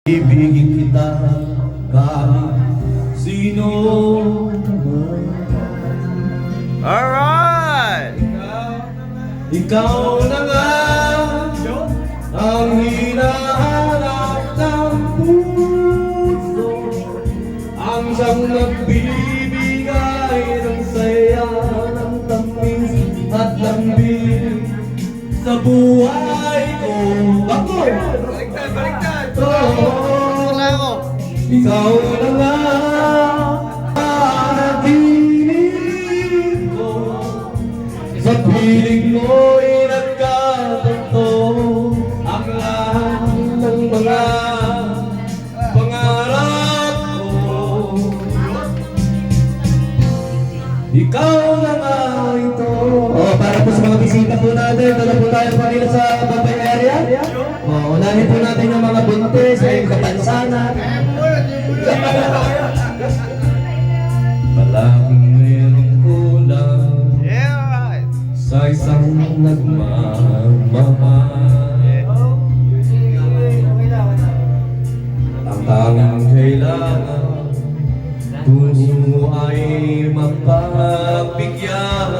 Ibigin kita kahit sino man. Alright! Ikaw na nga ang hinahanap ng puso, ang siyang nagbibigay ng saya, ng tamis at lambing sa buhay ko. Ako! Baliktad! Ikaw na nga panaginip ko, sa piling mo'y nagkatotoo ang lahat ng mga pangarap ko. Ikaw na nga ito. Para po sa mga bisita po natin, dala po tayo kanina sa Babay area. Unahin po natin yung mga buntis, ay kapansanan. Malaking merong kulang sa isang nagmamahal. Ang tanging kailangan puso ay mapagbigyan,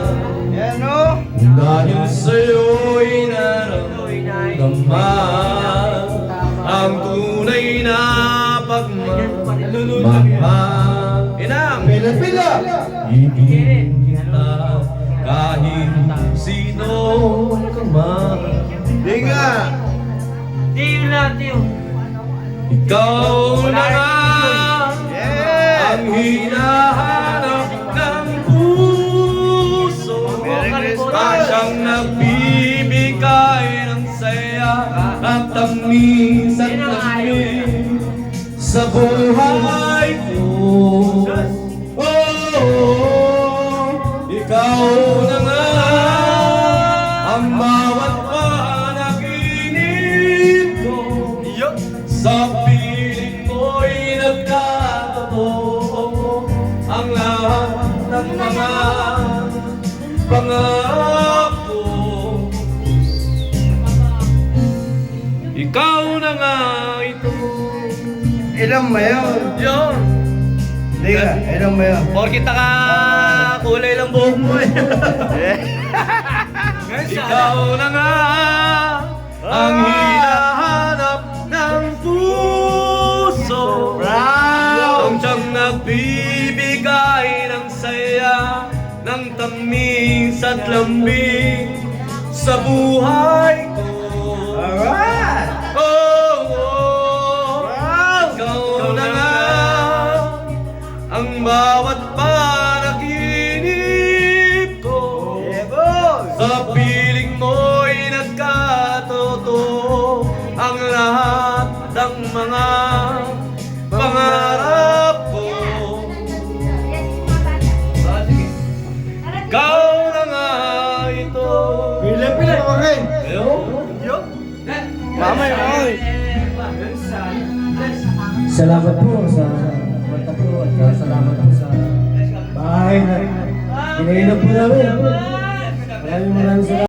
dahil sa'yo'y nararamdaman ang tunay na pagmamahal. Inang! Pila! Ibigin kita kahit sino ka man. Di nga! Di yun lahat yun. Ikaw na nga ang hinahanap ng puso, ang siyang nagbibigay ng saya at tamis at lamig sa buhay ko. Ikaw na nga ang bawat panaginip ko, sa piling mo'y nagkatotoo ang lahat ng mga pangarap ko. Ikaw na nga ito. Ilang ba yun? Yun. Di nga, ilang ba yun? Porkit ka kulay lang buhok mo eh. Ikaw na nga ang hinahanap ng puso, ang siyang nagbibigay ng saya, ng tamis at lambing sa buhay ko. Alright! Ikaw na nga ang bawat panaginip ko, sa piling mo'y nagkatotoo ang lahat ng mga pangarap ko. Ikaw na nga ito. Pila ko rin! Mamay! Salamat po sa kwarta po at salamat po sa bahay na pinainom po namin. Maraming salamat.